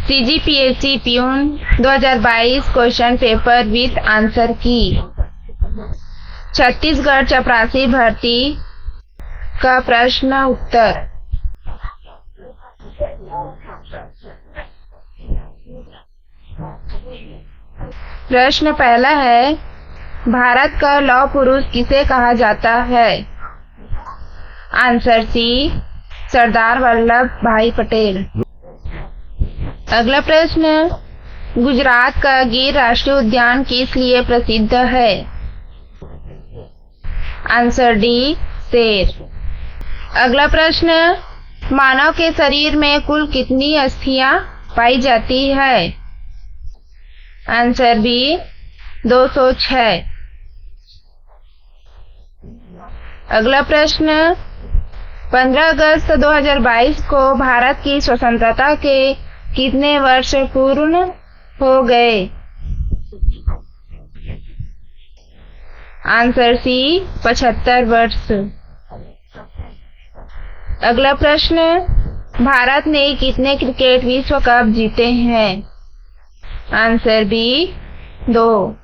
CGPSC peon 2022 question paper with answer की। छत्तीसगढ़ चपरासी भर्ती का प्रश्न उत्तर। प्रश्न पहला है, भारत का लौह पुरुष किसे कहा जाता है? आंसर सी, सरदार वल्लभ भाई पटेल। अगला प्रश्न, गुजरात का गिर राष्ट्रीय उद्यान किस लिए प्रसिद्ध है? आंसर डी, शेर। अगला प्रश्न, मानव के शरीर में कुल कितनी अस्थियां पाई जाती है? Answer B, 206। अगला प्रश्न, 15 अगस्त 2022 को भारत की स्वतंत्रता के कितने वर्ष पूर्ण हो गए? आंसर सी, 75 वर्ष। अगला प्रश्न, भारत ने कितने क्रिकेट विश्व कप जीते हैं? Answer B, 2।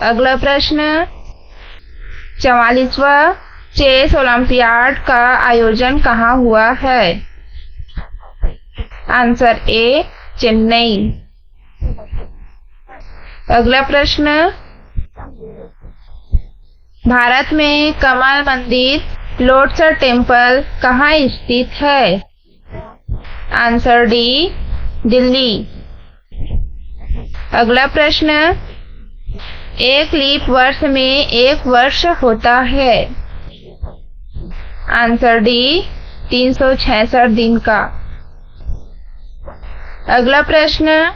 अगला प्रश्न, 44वां चेस ओलंपियाड का आयोजन कहाँ हुआ है? आंसर ए, चेन्नई। अगला प्रश्न, भारत में कमल मंदिर लोटस टेम्पल कहाँ स्थित है? Answer D, Delhi. अगला प्रश्न, एक लीप वर्ष में एक वर्ष होता है? आंसर डी, 366 दिन का। अगला प्रश्न,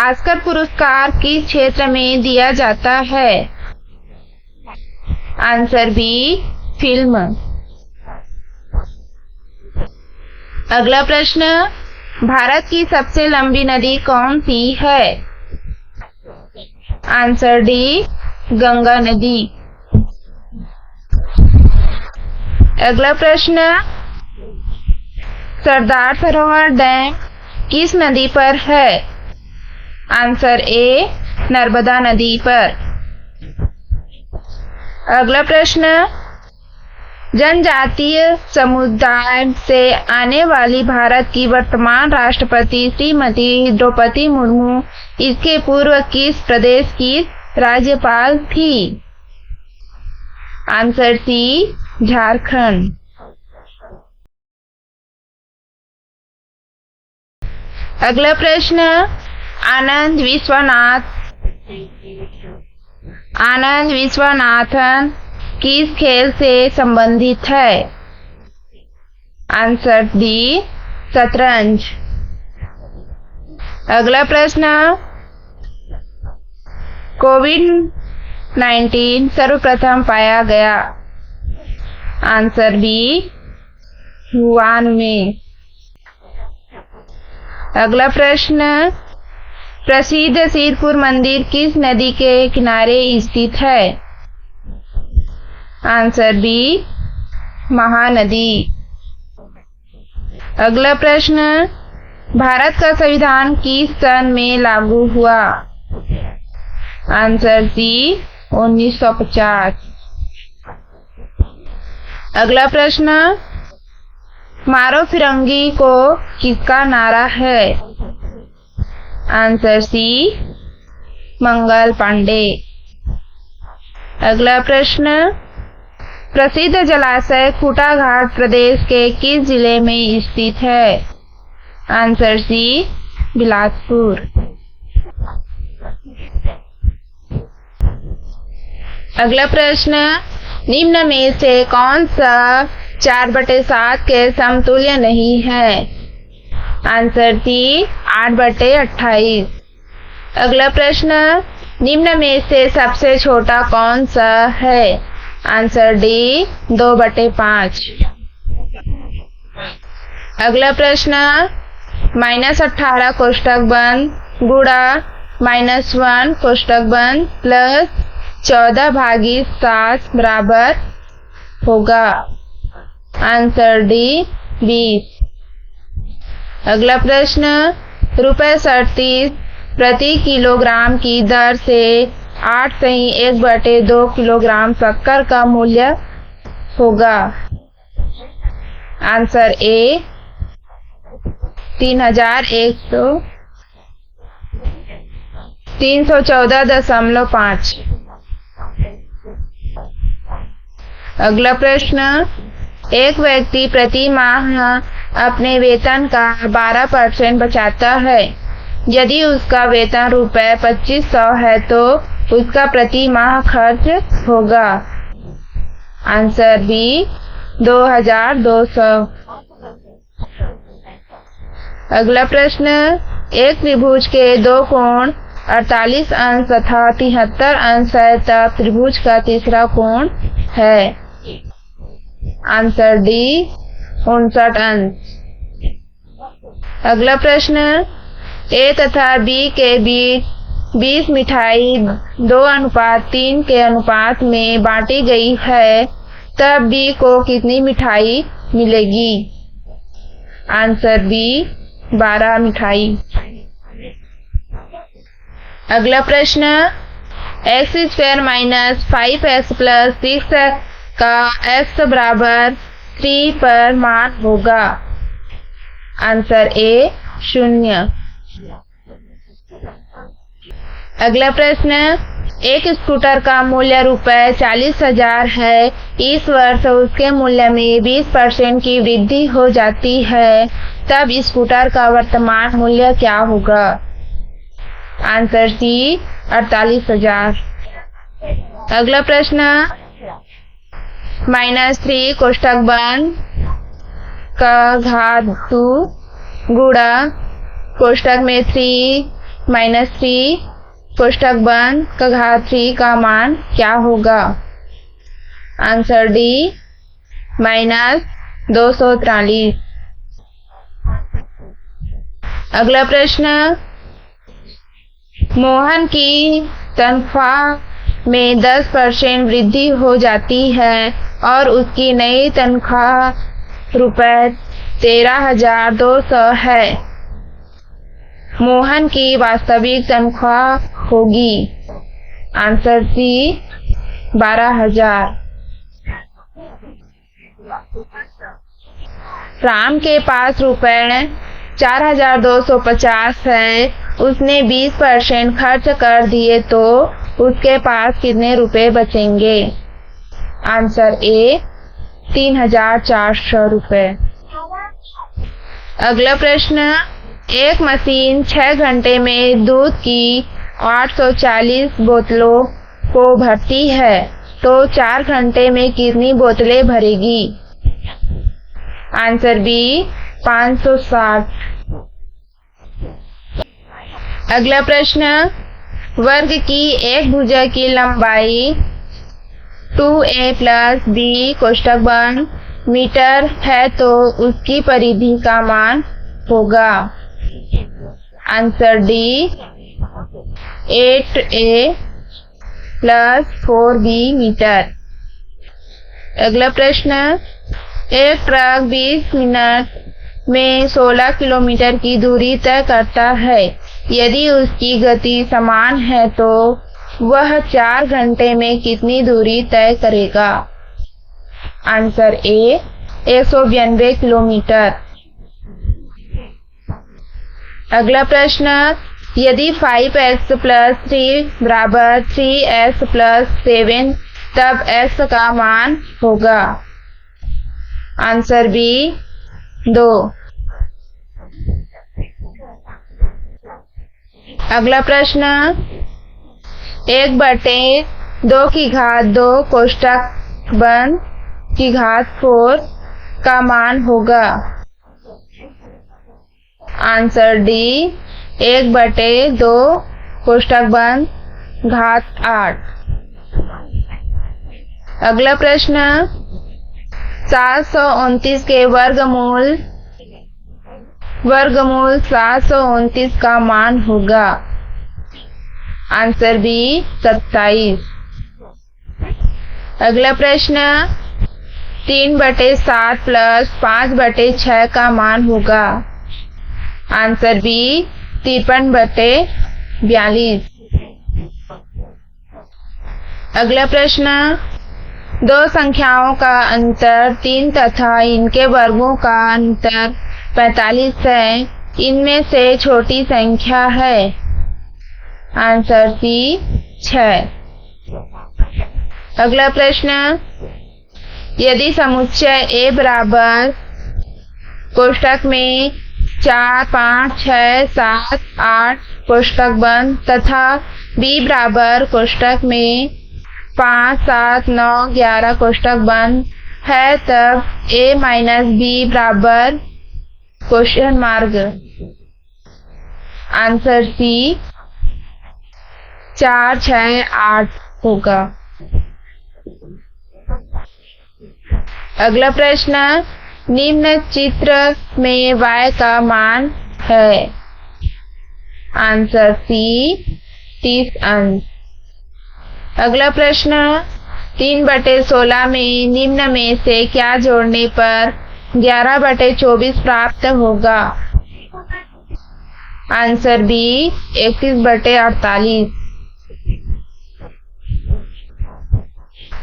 ऑस्कर पुरस्कार किस क्षेत्र में दिया जाता है? Answer B, film. अगला प्रश्न, भारत की सबसे लंबी नदी कौन सी है? आंसर डी, गंगा नदी। अगला प्रश्न, सरदार सरोवर डैम किस नदी पर है? आंसर ए, नर्मदा नदी पर। अगला प्रश्न, जनजातीय समुदाय से आने वाली भारत की वर्तमान राष्ट्रपति श्रीमती द्रौपदी मुर्मू इसके पूर्व किस प्रदेश की राज्यपाल थी? Answer C, Jharkhand. अगला प्रश्न, आनंद विश्वनाथन किस खेल से संबंधित है? आंसर डी, शतरंज। अगला प्रश्न, कोविड-19 सर्वप्रथम पाया गया? आंसर बी, वुहान में। अगला प्रश्न, प्रसिद्ध सिरपुर मंदिर किस नदी के किनारे स्थित है? Answer B, Mahanadi. अगला प्रश्न, भारत का संविधान किस सन में लागू हुआ? Answer C, 1950। अगला प्रश्न, मारो फिरंगी को किसका नारा है? Answer C, Mangal Pandey. अगला प्रश्न, प्रसिद्ध जलाशय खूटा घाट प्रदेश के किस जिले में स्थित है? Answer C, Bilaspur. अगला प्रश्न, निम्न में से कौन सा 4/7 के समतुल्य नहीं है? Answer C, 8/28। अगला प्रश्न, निम्न में से सबसे छोटा कौन सा है? Answer D, 2/5। अगला प्रश्न, -18 कोष्टक बंद गुणा -1 कोष्टक बंद प्लस 14/7 बराबर होगा? Answer D, 20। अगला प्रश्न, ₹37 प्रति किलोग्राम की दर से 8.1/2 किलोग्राम शक्कर का मूल्य होगा। Answer A 314.5। अगला प्रश्न, एक व्यक्ति प्रति माह अपने वेतन का 12% बचाता है। यदि उसका वेतन ₹2500 है तो उसका प्रति माह खर्च होगा। Answer B 2200। अगला प्रश्न, एक त्रिभुज के दो कोण 48 अंश तथा 73 अंश है तब त्रिभुज का तीसरा कोण है। आंसर डी 59 अंश। अगला प्रश्न, ए तथा बी के बीच 20 मिठाई 2:3 के अनुपात में बांटी गई है, तब बी को कितनी मिठाई मिलेगी। आंसर बी 12 मिठाई। अगला प्रश्न, x² - 5x + 6 का x बराबर 3 पर मान होगा। Answer A 0। अगला प्रश्न, एक स्कूटर का मूल्य ₹40,000 है। इस वर्ष उसके मूल्य में 20% की वृद्धि हो जाती है, तब स्कूटर का वर्तमान मूल्य क्या होगा। Answer C 48,000। अगला प्रश्न, -3 कोष्ठक बंद का घात 2 गुणा कोष्ठक में 3 -3 कोष्ठक बंद का घात 3 का मान क्या होगा। Answer D -243। अगला प्रश्न, मोहन की तनख्वाह में 10% वृद्धि हो जाती है और उसकी नई तनख्वाह ₹13,200 है। मोहन की वास्तविक तनख्वाह होगी। Answer C 12,000। राम के पास ₹4,250 है। उसने 20% खर्च कर दिए तो उसके पास कितने रुपए बचेंगे। आंसर ए 3,400 रुपए। अगला प्रश्न, एक मशीन 6 घंटे में दूध की 840 बोतलों को भरती है तो 4 घंटे में कितनी बोतलें भरेगी। Answer B 560। अगला प्रश्न, वर्ग की एक भुजा की लंबाई 2a + b कोष्ठक बंद मीटर है तो उसकी परिधि का मान होगा। Answer D 8a + 4b metre. अगला प्रश्न, एक ट्रक 20 मिनट में 16 किलोमीटर की दूरी तय करता है। यदि उसकी गति समान है तो वह 4 घंटे में कितनी दूरी तय करेगा। Answer A 192 kilometre. अगला प्रश्न, यदि 5x + 3 = 3x + 7 तब x का मान होगा। Answer B 2। अगला प्रश्न, 1/2 की घात 2 कोष्ठक बंद की घात 4 का मान होगा। आंसर डी 1/2 कोष्ठक बंद घात 8। अगला प्रश्न, 729 के वर्गमूल 729 का मान होगा। Answer B 27। अगला प्रश्न, 3/7 + 5/6 का मान होगा। Answer B 53/42। अगला प्रश्न, दो संख्याओं का अंतर 3 तथा इनके वर्गों का अंतर 45 है, इनमें से छोटी संख्या है। Answer C 6। अगला प्रश्न, यदि समुच्चय A बराबर कोष्ठक में 4, 5, 6, 7, 8 कोष्ठक बंद तथा B बराबर कोष्ठक में 5, 7, 9, 11 कोष्ठक बंद है, तब A माइनस B बराबर क्वेश्चन मार्क। आंसर सी 4, 6, 8 होगा। अगला प्रश्न, निम्न चित्र में y का मान है। आंसर सी 30 अंश। अगला प्रश्न, 3/16 में निम्न में से क्या जोड़ने पर 11/24 प्राप्त होगा। Answer B 31/48।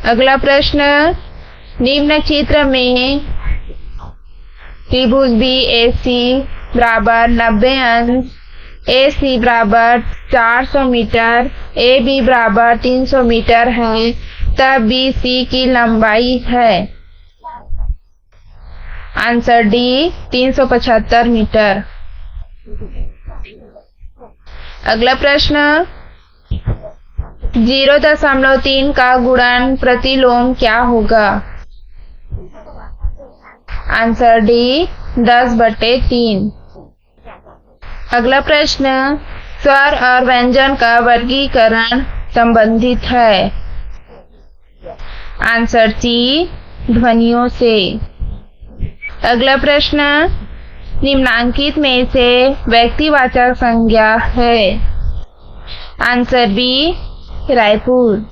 अगला प्रश्न, निम्न चित्र में त्रिभुज BAC बराबर 90 अंश, AC बराबर 400 मीटर, AB बराबर 300 मीटर है, तब BC की लंबाई है। Answer D 375 metre. अगला प्रश्न, 0.3 का गुणन प्रतिलोम क्या होगा। Answer D 10/3। अगला प्रश्न, स्वर और व्यंजन का वर्गीकरण संबंधित है। आंसर सी ध्वनियों से। अगला प्रश्न, निम्नांकित में से व्यक्तिवाचक संज्ञा है। Answer B Raipur.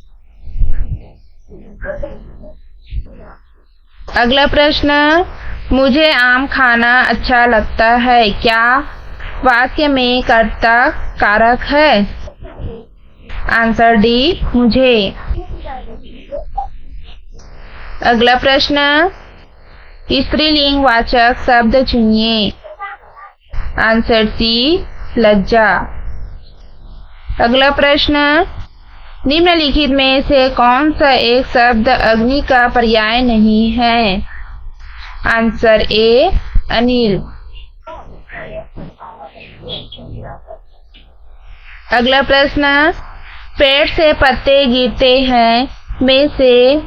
अगला प्रश्न, मुझे आम खाना अच्छा लगता है, क्या वाक्य में कर्ता कारक है। आंसर डी मुझे। अगला प्रश्न, स्त्रीलिंग वाचक शब्द चुनिए। आंसर सी लज्जा। अगला प्रश्न, निम्नलिखित में से कौन सा एक शब्द अग्नि का पर्याय नहीं है। आंसर ए अनिल। अगला प्रश्न, पेड़ से पत्ते गिरते हैं में से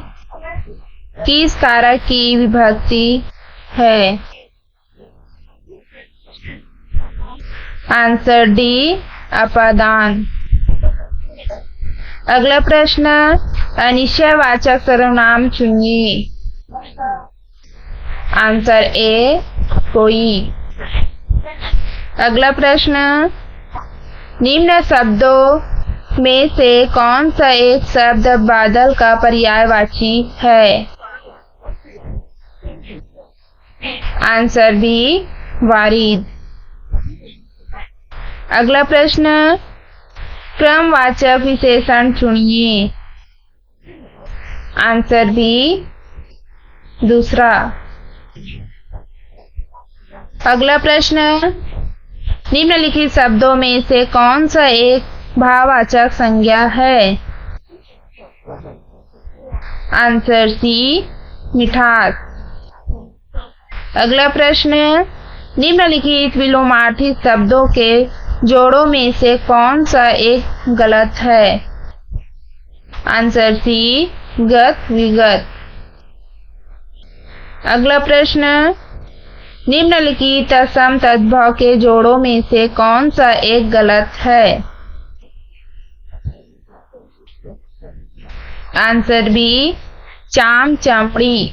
किस कारक की विभक्ति है। आंसर डी अपादान। अगला प्रश्न, अनिश्चयवाचक सर्वनाम चुनिए। आंसर ए कोई। अगला प्रश्न, निम्न शब्दों में से कौन सा एक शब्द बादल का पर्यायवाची है। आंसर बी वारिद। अगला प्रश्न, क्रमवाचक विशेषण चुनिए। आंसर बी दूसरा। अगला प्रश्न, निम्नलिखित शब्दों में से कौन सा एक भाववाचक संज्ञा है। आंसर सी मिठास। अगला प्रश्न, निम्नलिखित विलोमार्थी शब्दों के जोड़ों में से कौन सा एक गलत है। आंसर सी गत विगत। अगला प्रश्न, निम्नलिखित सम तद्भव के जोड़ों में से कौन सा एक गलत है। आंसर बी चाम चमड़ी।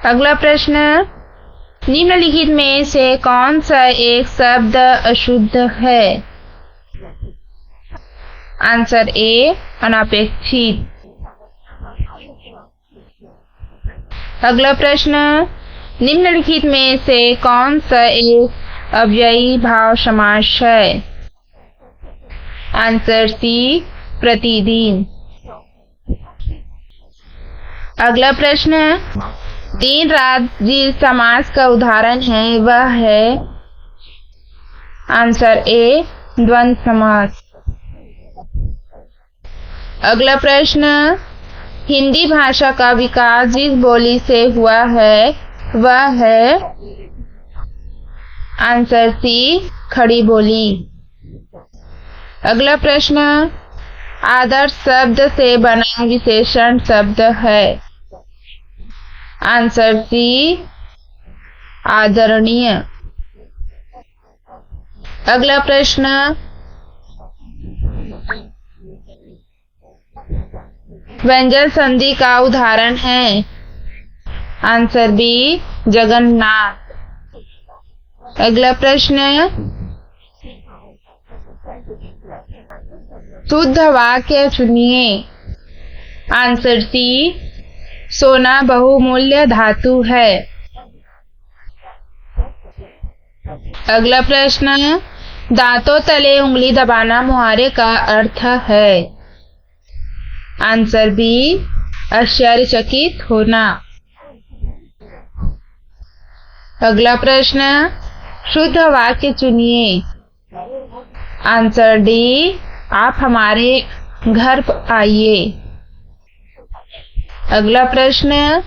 अगला प्रश्न, निम्नलिखित में से कौन सा एक शब्द अशुद्ध है। आंसर ए अनपेक्षित। अगला प्रश्न, निम्नलिखित में से कौन सा एक अव्ययी भाव समास है? आंसर सी, प्रतिदिन। अगला प्रश्न, दिन रात जिस समास का उदाहरण है वह है? आंसर ए, द्वंद्व समास। अगला प्रश्न, हिंदी भाषा का विकास जिस बोली से हुआ है वह है? आंसर सी, खड़ी बोली। अगला प्रश्न, आदर्श शब्द से बना विशेषण शब्द है? आंसर सी, आदरणीय। अगला प्रश्न, व्यंजन संधि का उदाहरण है? Answer B, Jagannath. अगला प्रश्न, शुद्ध वाक्य चुनिए। आंसर सी, सोना बहुमूल्य धातु है। अगला प्रश्न, दांतों तले उंगली दबाना मुहावरे का अर्थ है? आंसर बी, आश्चर्यचकित होना। अगला प्रश्न, शुद्ध वाक्य चुनिए। आंसर डी, आप हमारे घर आइए। अगला प्रश्न,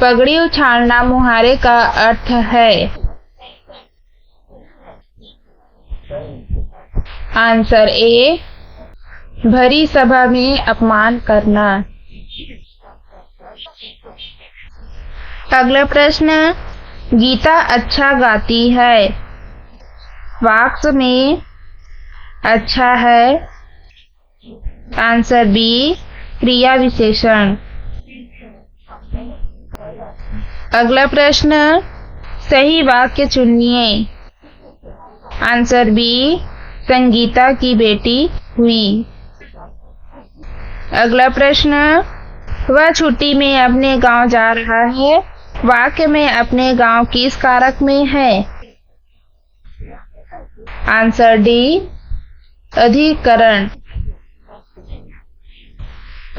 पगड़ी उछालना मुहावरे का अर्थ है? आंसर ए, भरी सभा में अपमान करना। अगला प्रश्न, गीता अच्छा गाती है। वाक्य में अच्छा है? आंसर बी, क्रिया विशेषण। अगला प्रश्न, सही वाक्य चुनिए। आंसर बी, संगीता की बेटी हुई। अगला प्रश्न, वह छुट्टी में अपने गांव जा रहा है। वाक्य में अपने गांव किस कारक में है? आंसर डी, अधिकरण।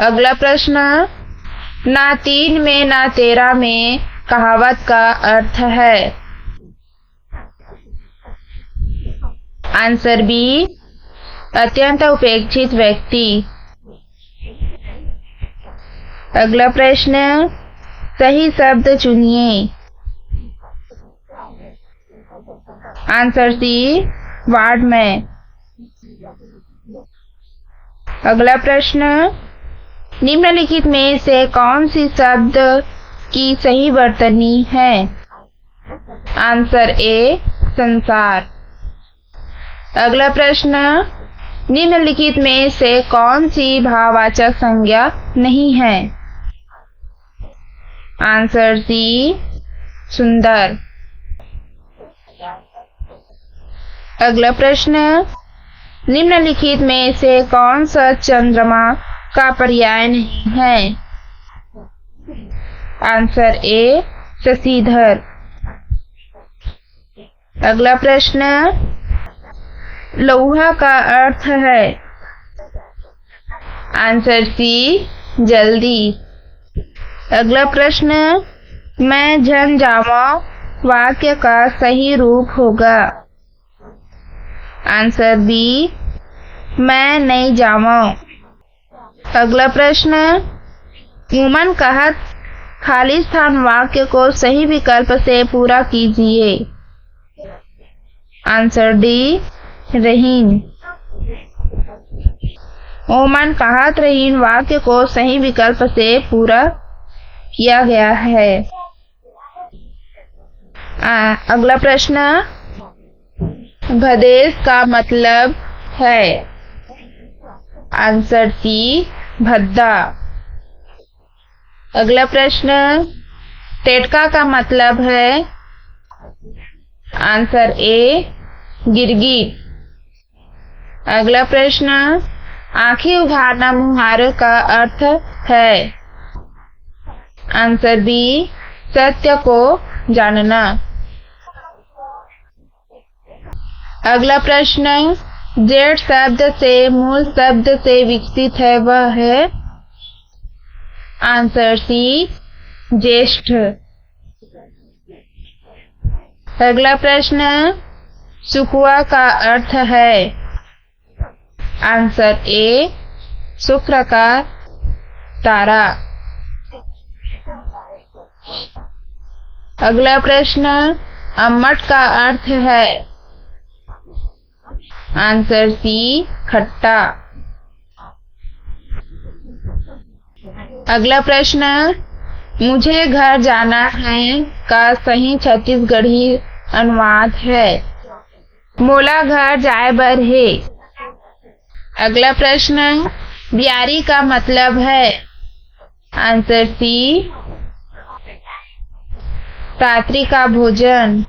अगला प्रश्न, ना 3 में ना 13 में कहावत का अर्थ है? आंसर बी, अत्यंत उपेक्षित व्यक्ति। अगला प्रश्न, सही शब्द चुनिए। आंसर सी, वार्ड में। अगला प्रश्न, निम्नलिखित में से कौन सी शब्द की सही वर्तनी है? आंसर ए, संसार। अगला प्रश्न, निम्नलिखित में से कौन सी भाववाचक संज्ञा नहीं है? आंसर सी, सुंदर। अगला प्रश्न, निम्नलिखित में से कौन सा चंद्रमा का पर्याय नहीं है? Answer A, Shashidhar. अगला प्रश्न, लौहा का अर्थ है? आंसर सी, जल्दी। अगला प्रश्न, मैं जन जावा वाक्य का सही रूप होगा? आंसर बी, मैं नहीं जावा। अगला प्रश्न, उमन कहत खाली स्थान वाक्य को सही विकल्प से पूरा कीजिए। आंसर डी, रहीन। ओमन कहत रहीन वाक्य को सही विकल्प से पूरा किया गया है। अगला प्रश्न, भदेश का मतलब है? आंसर सी, भद्दा। अगला प्रश्न, टेटका का मतलब है? आंसर ए, गिरगिट। अगला प्रश्न, आंखें उघाड़ना मुहावरे का अर्थ है? आंसर बी सत्य को जानना। अगला प्रश्न, जेठ शब्द से मूल शब्द से विकसित है वह है। आंसर सी ज्येष्ठ। अगला प्रश्न, सुकुआ का अर्थ है। आंसर ए शुक्र का तारा। अगला प्रश्न, अम्मट का अर्थ है। आंसर सी खट्टा। अगला प्रश्न, मुझे घर जाना है का सही छत्तीसगढ़ी अनुवाद है। मोला घर जाए बर है। अगला प्रश्न, बियारी का मतलब है। आंसर सी रात्रि का भोजन।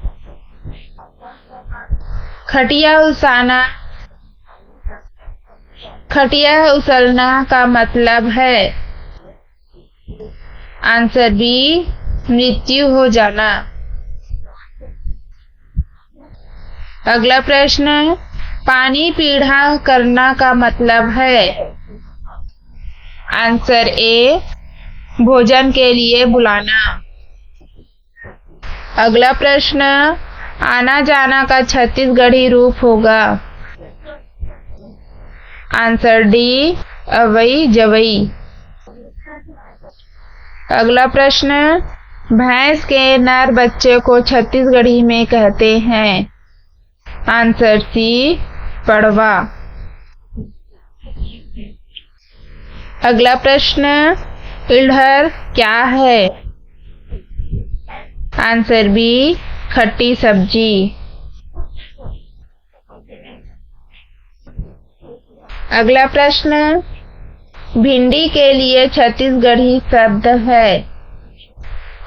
खटिया उछलना का मतलब है। आंसर बी मृत्यु हो जाना। अगला प्रश्न, पानी पीढ़ा करना का मतलब है। आंसर ए भोजन के लिए बुलाना। अगला प्रश्न, आना जाना का छत्तीसगढ़ी रूप होगा। आंसर डी अवई जवई। अगला प्रश्न, भैंस के नर बच्चे को छत्तीसगढ़ी में कहते हैं। आंसर सी पड़वा। अगला प्रश्न, इल्हर क्या है। आंसर बी खट्टी सब्जी। अगला प्रश्न, भिंडी के लिए छत्तीसगढ़ी शब्द है।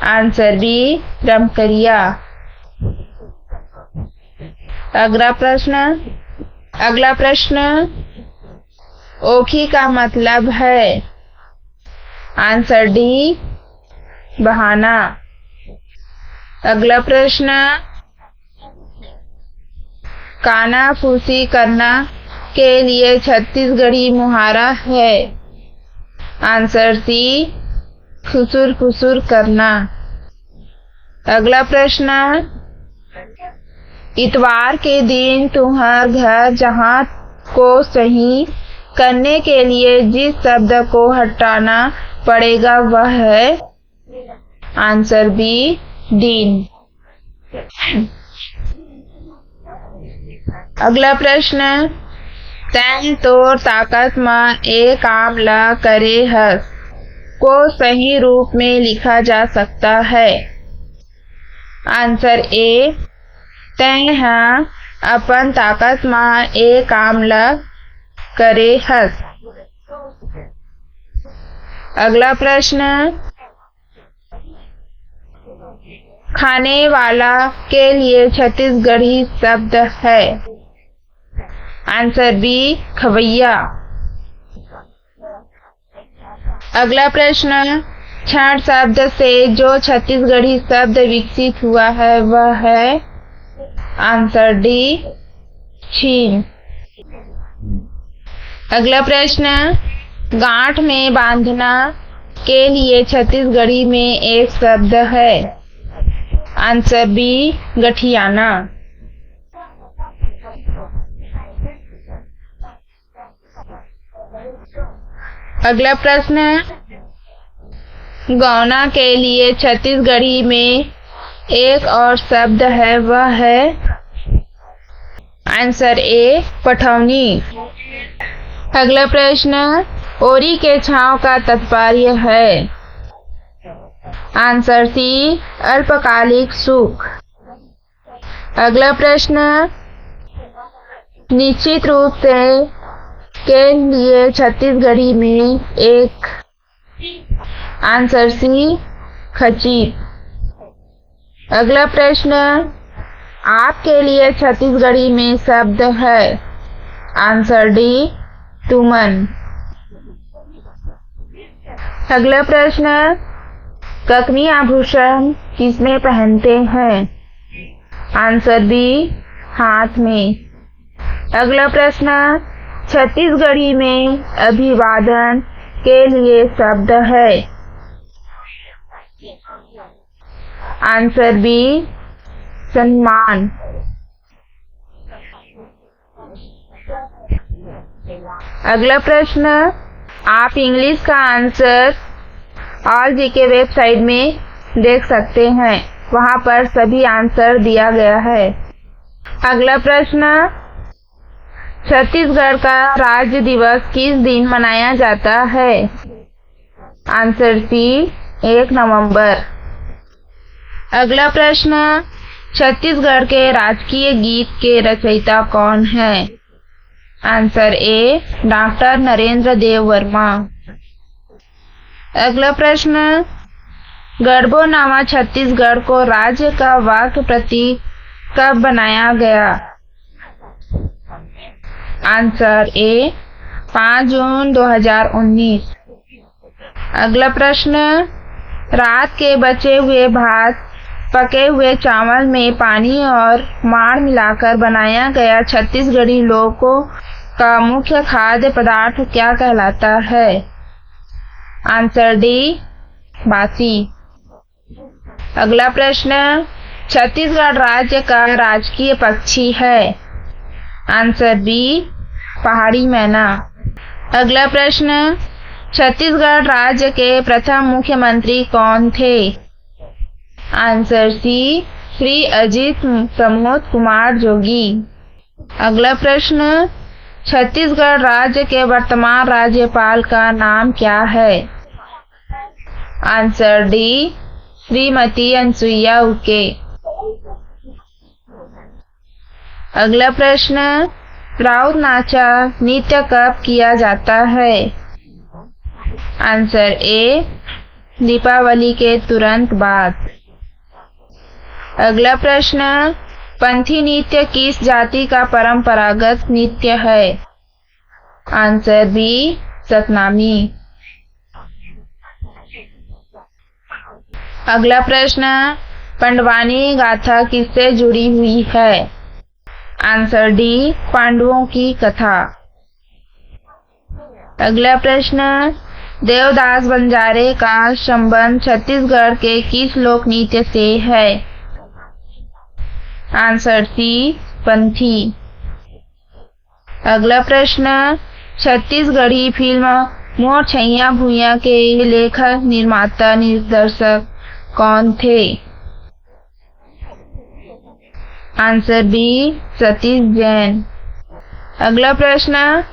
आंसर बी रमकरिया। अगला प्रश्न, ओखी का मतलब है। आंसर डी बहाना। अगला प्रश्न, काना फूसी करना के लिए छत्तीसगढ़ी मुहारा है। आंसर सी फुसुर फुसुर करना। अगला प्रश्न, इतवार के दिन तुम्हार घर जहाँ को सही करने के लिए जिस शब्द को हटाना पड़ेगा वह है। आंसर बी दिन। अगला प्रश्न, तैं तोर ताकत में ए काम ला करे हस को सही रूप में लिखा जा सकता है। आंसर ए तैं हाँ अपन ताकत में ए काम ला करे हस। अगला प्रश्न, खाने वाला के लिए छत्तीसगढ़ी शब्द है। आंसर बी खवैया। अगला प्रश्न, क्षण शब्द से जो छत्तीसगढ़ी शब्द विकसित हुआ है वह है। आंसर डी छीन। अगला प्रश्न, गांठ में बांधना के लिए छत्तीसगढ़ी में एक शब्द है। आंसर बी गठियाना। अगला प्रश्न, गौना के लिए छत्तीसगढ़ी में एक और शब्द है वह है। आंसर ए पठौनी। अगला प्रश्न, ओरी के छांव का तात्पर्य है। आंसर सी अल्पकालिक सुख। अगला प्रश्न, निश्चित रूप से के लिए छत्तीसगढ़ी में एक। आंसर सी खचित। अगला प्रश्न, आपके लिए छत्तीसगढ़ी में शब्द है। आंसर डी तुमन। अगला प्रश्न, ककनी आभूषण किसमें पहनते हैं? आंसर बी, हाथ में। अगला प्रश्न, छत्तीसगढ़ी में अभिवादन के लिए शब्द है? आंसर बी, सम्मान। अगला प्रश्न, आप इंग्लिश का आंसर ऑल जीके वेबसाइट में देख सकते हैं, वहां पर सभी आंसर दिया गया है। अगला प्रश्न, छत्तीसगढ़ का राज्य दिवस किस दिन मनाया जाता है? आंसर सी, 1 नवंबर। अगला प्रश्न, छत्तीसगढ़ के राजकीय गीत के रचयिता कौन है? आंसर ए, डॉक्टर नरेंद्र देव वर्मा। अगला प्रश्न, गढ़बोनामा छत्तीसगढ़ को राज्य का वाक्य प्रतीक कब बनाया गया? आंसर ए, 5 जून 2019। अगला प्रश्न, रात के बचे हुए भात पके हुए चावल में पानी और माड़ मिलाकर बनाया गया छत्तीसगढ़ी लोगों का मुख्य खाद्य पदार्थ क्या कहलाता है? आंसर डी, बासी। अगला प्रश्न, छत्तीसगढ़ राज्य का राजकीय पक्षी है? आंसर बी, पहाड़ी मैना। अगला प्रश्न, छत्तीसगढ़ राज्य के प्रथम मुख्यमंत्री कौन थे? आंसर सी, श्री अजित प्रमोद कुमार जोगी। अगला प्रश्न, छत्तीसगढ़ राज्य के वर्तमान राज्यपाल का नाम क्या है? Answer D, Shrimati Anusuiya Uikey. अगला प्रश्न, राउत नाचा नृत्य कब किया जाता है? आंसर ए, दीपावली के तुरंत बाद। अगला प्रश्न, पंथी नृत्य किस जाति का परंपरागत नृत्य है? Answer B, Satnami. अगला प्रश्न, पंडवानी गाथा किससे जुड़ी हुई है? आंसर डी, पांडवों की कथा। अगला प्रश्न, देवदास बंजारे का संबंध छत्तीसगढ़ के किस लोक नृत्य से है? Answer C, Panthi. अगला प्रश्न, छत्तीसगढ़ी फिल्म मोर छैया भुइयां के लेखक निर्माता निर्देशक कौन थे? Answer B, Satish Jain. अगला प्रश्न,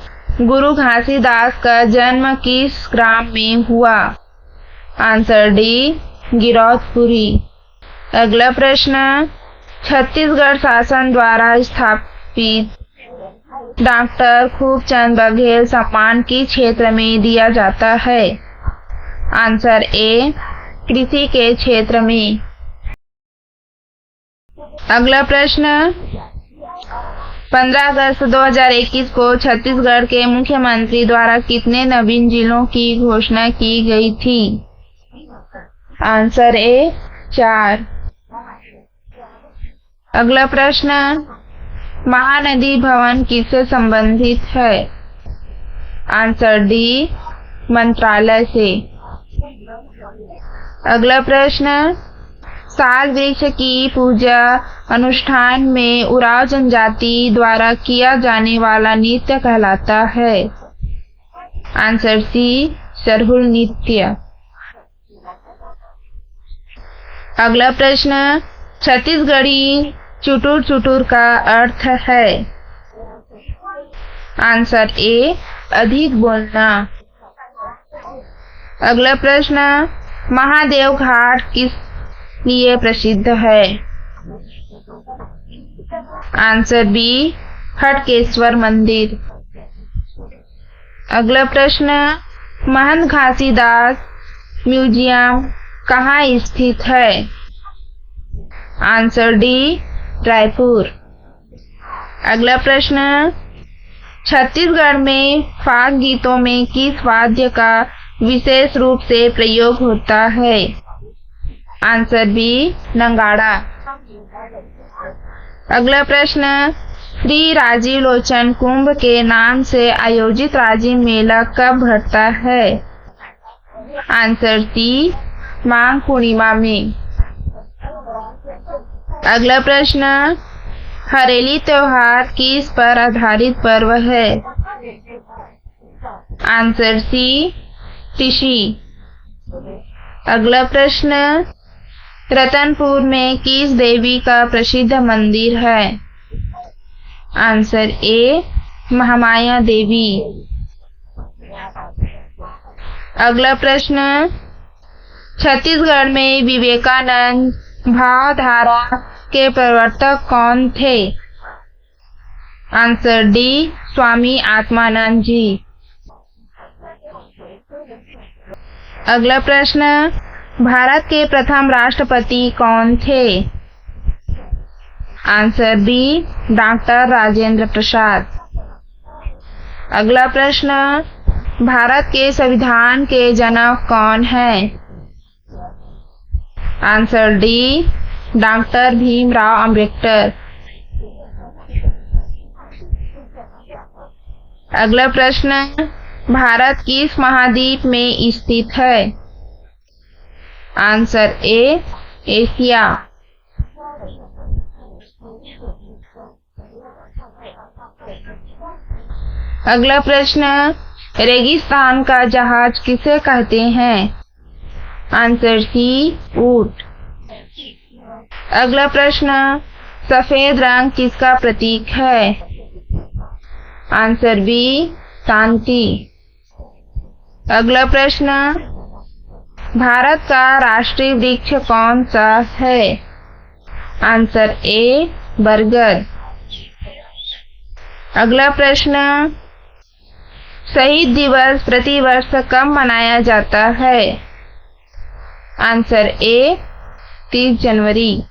गुरु घासीदास का जन्म किस ग्राम में हुआ? Answer D, Giraudpuri. अगला प्रश्न, छत्तीसगढ़ शासन द्वारा स्थापित डॉक्टर खूबचंद बघेल सम्मान किस क्षेत्र में दिया जाता है? आंसर ए, कृषि के क्षेत्र में। अगला प्रश्न, 15 अगस्त 2021 को छत्तीसगढ़ के मुख्यमंत्री द्वारा कितने नवीन जिलों की घोषणा की गई थी? Answer A, 4। अगला प्रश्न, महानदी भवन किससे संबंधित है? आंसर डी, मंत्रालय से। अगला प्रश्न, साल वृक्ष की पूजा अनुष्ठान में उराव जनजाति द्वारा किया जाने वाला नृत्य कहलाता है? आंसर सी, सरहुल नृत्य। अगला प्रश्न, छत्तीसगढ़ी चुटुर चुटुर का अर्थ है? आंसर ए, अधिक बोलना। अगला प्रश्न, महादेव घाट किस लिए प्रसिद्ध है? आंसर बी, हटकेश्वर मंदिर। अगला प्रश्न, महंत घासीदास म्यूजियम कहाँ स्थित है? Answer D, Raipur. अगला प्रश्न, छत्तीसगढ़ में फाग गीतों में किस वाद्य का विशेष रूप से प्रयोग होता है? आंसर बी नंगाड़ा। अगला प्रश्न, श्री राजीव लोचन कुंभ के नाम से आयोजित राजीव मेला कब भरता है? आंसर सी माघ पूर्णिमा में। अगला प्रश्न, हरेली त्योहार किस पर आधारित पर्व है? आंसर सी टिशी। अगला प्रश्न, रतनपुर में किस देवी का प्रसिद्ध मंदिर है? आंसर ए महामाया देवी। अगला प्रश्न, छत्तीसगढ़ में विवेकानंद भावधारा के प्रवर्तक कौन थे? आंसर डी स्वामी आत्मानंद जी। अगला प्रश्न, भारत के प्रथम राष्ट्रपति कौन थे? Answer B doctor Rajendra Prasad. अगला प्रश्न, भारत के संविधान के जनक कौन है? Answer D doctor Bhimrao Ambedkar. अगला प्रश्न, भारत किस महाद्वीप में स्थित है? आंसर ए एशिया। अगला प्रश्न, रेगिस्तान का जहाज किसे कहते हैं? आंसर सी ऊंट। अगला प्रश्न, सफेद रंग किसका प्रतीक है? आंसर बी शांति। अगला प्रश्न, भारत का राष्ट्रीय वृक्ष कौन सा है? आंसर ए बरगद। अगला प्रश्न, शहीद दिवस प्रतिवर्ष कब मनाया जाता है? आंसर ए 30 जनवरी।